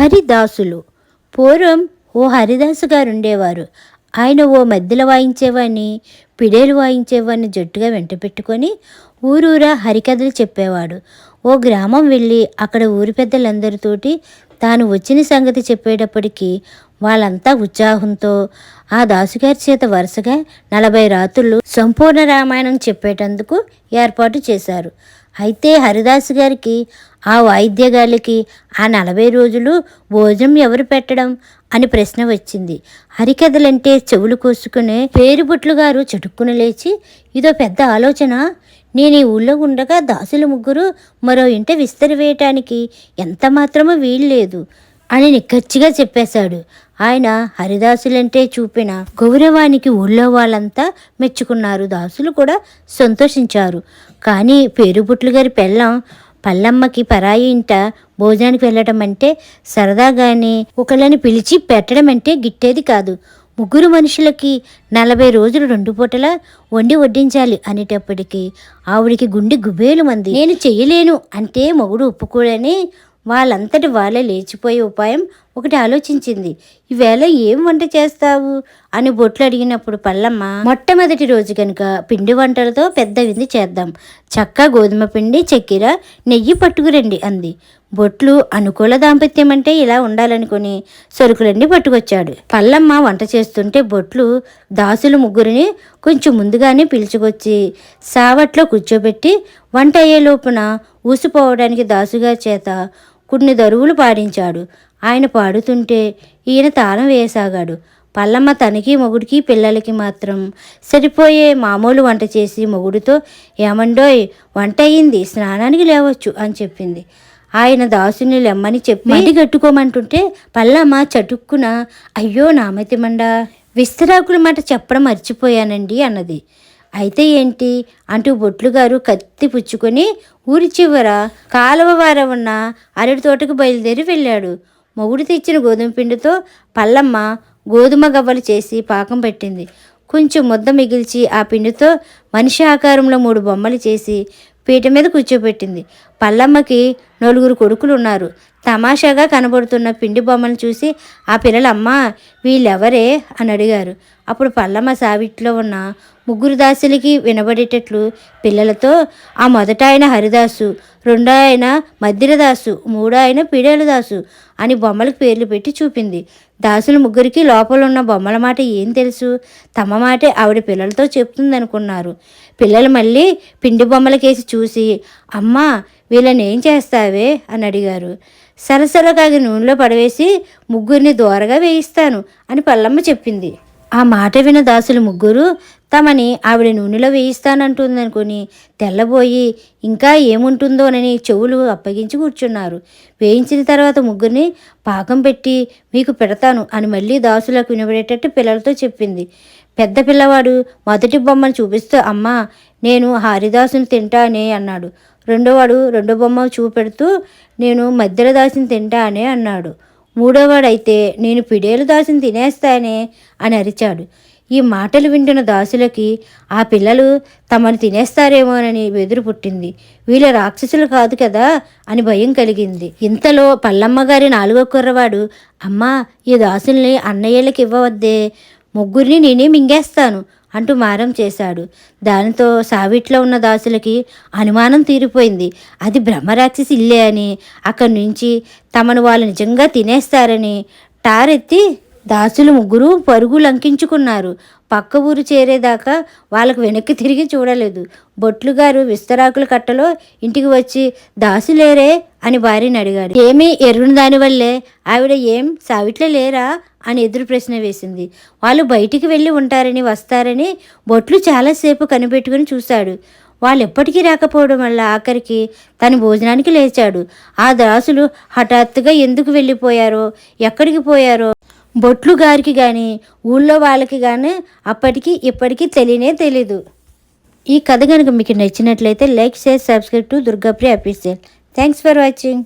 హరిదాసులు. పూర్వం ఓ హరిదాసు గారు ఉండేవారు. ఆయన ఓ మద్దెల వాయించేవాడిని, పిడేలు వాయించేవాడిని జట్టుగా వెంట పెట్టుకొని ఊరూరా హరికథలు చెప్పేవాడు. ఓ గ్రామం వెళ్ళి అక్కడ ఊరి పెద్దలందరితోటి తాను వచ్చిన సంగతి చెప్పేటప్పటికీ వాళ్ళంతా ఉత్సాహంతో ఆ దాసుగారి చేత వరుసగా 40 రాత్రులు సంపూర్ణ రామాయణం చెప్పేటందుకు ఏర్పాటు చేశారు. అయితే హరిదాసు గారికి ఆ వాయిద్యగాళ్ళకి ఆ 40 రోజులు భోజనం ఎవరు పెట్టడం అని ప్రశ్న వచ్చింది. హరికథలంటే చెవులు కోసుకునే పేరుబుట్లు గారు చటుక్కున లేచి, ఇదో పెద్ద ఆలోచన. నేను ఈ ఊళ్ళో ఉండగా దాసులు ముగ్గురు మరో ఇంట విస్తరి వేయటానికి ఎంత మాత్రమూ వీల్లేదు అని నిక్కచ్చిగా చెప్పేశాడు. ఆయన హరిదాసులంటే చూపిన గౌరవానికి ఊళ్ళో వాళ్ళంతా మెచ్చుకున్నారు. దాసులు కూడా సంతోషించారు. కానీ పేరుబుట్లు గారి పెళ్ళం పల్లమ్మకి పరాయి ఇంట భోజనానికి వెళ్ళటం అంటే సరదాగానే ఒకళ్ళని పిలిచి పెట్టడం అంటే గిట్టేది కాదు. ముగ్గురు మనుషులకి 40 రోజులు 2 పూటలా వండి వడ్డించాలి అనేటప్పటికీ ఆవిడికి గుండె గుబేలు మంది. నేను చెయ్యలేను అంటే మొగుడు ఒప్పుకోడని వాళ్ళంతటి వాళ్ళే లేచిపోయే ఉపాయం ఒకటి ఆలోచించింది. ఈవేళ ఏం వంట చేస్తావు అని బొట్లు అడిగినప్పుడు పల్లమ్మ, మొట్టమొదటి రోజు కనుక పిండి వంటలతో పెద్ద విందు చేద్దాం, చక్క గోధుమ పిండి, చక్కెర, నెయ్యి పట్టుకురండి అంది. బొట్లు అనుకూల దాంపత్యం అంటే ఇలా ఉండాలనుకుని సరుకులన్నీ పట్టుకొచ్చాడు. పల్లమ్మ వంట చేస్తుంటే బొట్లు దాసులు ముగ్గురిని కొంచెం ముందుగానే పిలుచుకొచ్చి సావట్లో కూర్చోబెట్టి వంట అయ్యే లోపున ఊసిపోవడానికి దాసుగారి చేత కొన్ని దరువులు పాడించాడు. ఆయన పాడుతుంటే ఈయన తాళం వేయసాగాడు. పల్లమ్మ తనకి మొగుడికి పిల్లలకి మాత్రం సరిపోయే మామూలు వంట చేసి మొగుడితో, ఏమండోయ్ వంట అయ్యింది, స్నానానికి లేవచ్చు అని చెప్పింది. ఆయన దాసుని లెమ్మని చెప్పి మడి కట్టుకోమంటుంటే పల్లమ్మ చటుక్కున, అయ్యో నామతిమండా, విస్తరాకుల మాట చెప్పడం మర్చిపోయానండి అన్నది. అయితే ఏంటి అంటూ బొట్లుగారు కత్తి పుచ్చుకొని ఊరి చివర కాలువ వార ఉన్న అరటి తోటకు బయలుదేరి వెళ్ళాడు. మొగుడు తెచ్చిన గోధుమ పిండితో పల్లమ్మ గోధుమ గవ్వలు చేసి పాకం పెట్టింది. కొంచెం ముద్ద మిగిల్చి ఆ పిండితో మనిషి ఆకారంలో 3 బొమ్మలు చేసి పీట మీద కూర్చోబెట్టింది. పల్లమ్మకి 4 కొడుకులు ఉన్నారు. తమాషాగా కనబడుతున్న పిండి బొమ్మను చూసి ఆ పిల్లలమ్మా వీళ్ళెవరే అని అడిగారు. అప్పుడు పల్లమ్మ సావిట్లో ఉన్న 3 దాసులకి వినబడేటట్లు పిల్లలతో, ఆ మొదట ఆయన హరిదాసు, 2 ఆయన మధ్యల దాసు, 3 ఆయన పిడేల దాసు అని బొమ్మలకు పేర్లు పెట్టి చూపింది. దాసులు ముగ్గురికి లోపల ఉన్న బొమ్మల మాట ఏం తెలుసు, తమ మాటే ఆవిడ పిల్లలతో చెప్తుందనుకున్నారు. పిల్లలు మళ్ళీ పిండి బొమ్మలకేసి చూసి, అమ్మా వీళ్ళని ఏం చేస్తావే అని అడిగారు. సరసరగా నూనెలో పడవేసి ముగ్గురిని దూరగా వేయిస్తాను అని పల్లమ్మ చెప్పింది. ఆ మాట విన దాసులు ముగ్గురు తమని ఆవిడ నూనెలో వేయిస్తానంటుందనుకుని తెల్లబోయి ఇంకా ఏముంటుందోనని చెవులు అప్పగించి కూర్చున్నారు. వేయించిన తర్వాత ముగ్గురిని పాకం పెట్టి మీకు పెడతాను అని మళ్ళీ దాసులకు వినబడేటట్టు పిల్లలతో చెప్పింది. పెద్ద పిల్లవాడు మొదటి బొమ్మను చూపిస్తూ, అమ్మా నేను హరిదాసుని తింటానే అన్నాడు. రెండోవాడు 2 బొమ్మ చూపెడుతూ, నేను మధ్యల దాసిని తింటానే అన్నాడు. మూడోవాడైతే నేను పిడేలు దాసిని తినేస్తానే అని అరిచాడు. ఈ మాటలు వింటున్న దాసులకి ఆ పిల్లలు తమను తినేస్తారేమోనని బెదురు పుట్టింది. వీళ్ళ రాక్షసులు కాదు కదా అని భయం కలిగింది. ఇంతలో పల్లమ్మగారి 4వ కుర్రవాడు, అమ్మా ఈ దాసుల్ని అన్నయ్యలకి ఇవ్వవద్దే, ముగ్గురిని నేనే మింగేస్తాను అంటూ మారం చేశాడు. దానితో సావిట్లో ఉన్న దాసులకి అనుమానం తీరిపోయింది. అది బ్రహ్మరాక్షసి ఇల్లే అని, అక్కడి నుంచి తమను వాళ్ళు నిజంగా తినేస్తారని టారెత్తి దాసులు ముగ్గురు పరుగు లంకించుకున్నారు. పక్క ఊరు చేరేదాకా వాళ్ళకు వెనక్కి తిరిగి చూడలేదు. బొట్లుగారు విస్తరాకుల కట్టలో ఇంటికి వచ్చి, దాసులేరే అని భార్యని అడిగాడు. ఏమీ ఎరుని దానివల్లే ఆవిడ ఏం సావిట్లో లేరా అని ఎదురు ప్రశ్న వేసింది. వాళ్ళు బయటికి వెళ్ళి ఉంటారని వస్తారని బొట్లు చాలాసేపు కనిపెట్టుకుని చూశాడు. వాళ్ళు ఎప్పటికీ రాకపోవడం వల్ల ఆఖరికి తను భోజనానికి లేచాడు. ఆ దాసులు హఠాత్తుగా ఎందుకు వెళ్ళిపోయారో, ఎక్కడికి పోయారో బొట్లు గారికి కానీ ఊళ్ళో వాళ్ళకి కానీ అప్పటికి ఇప్పటికీ తెలీదు. ఈ కథ కనుక మీకు నచ్చినట్లయితే like, share, subscribe to Durgapriya official. Thanks for watching.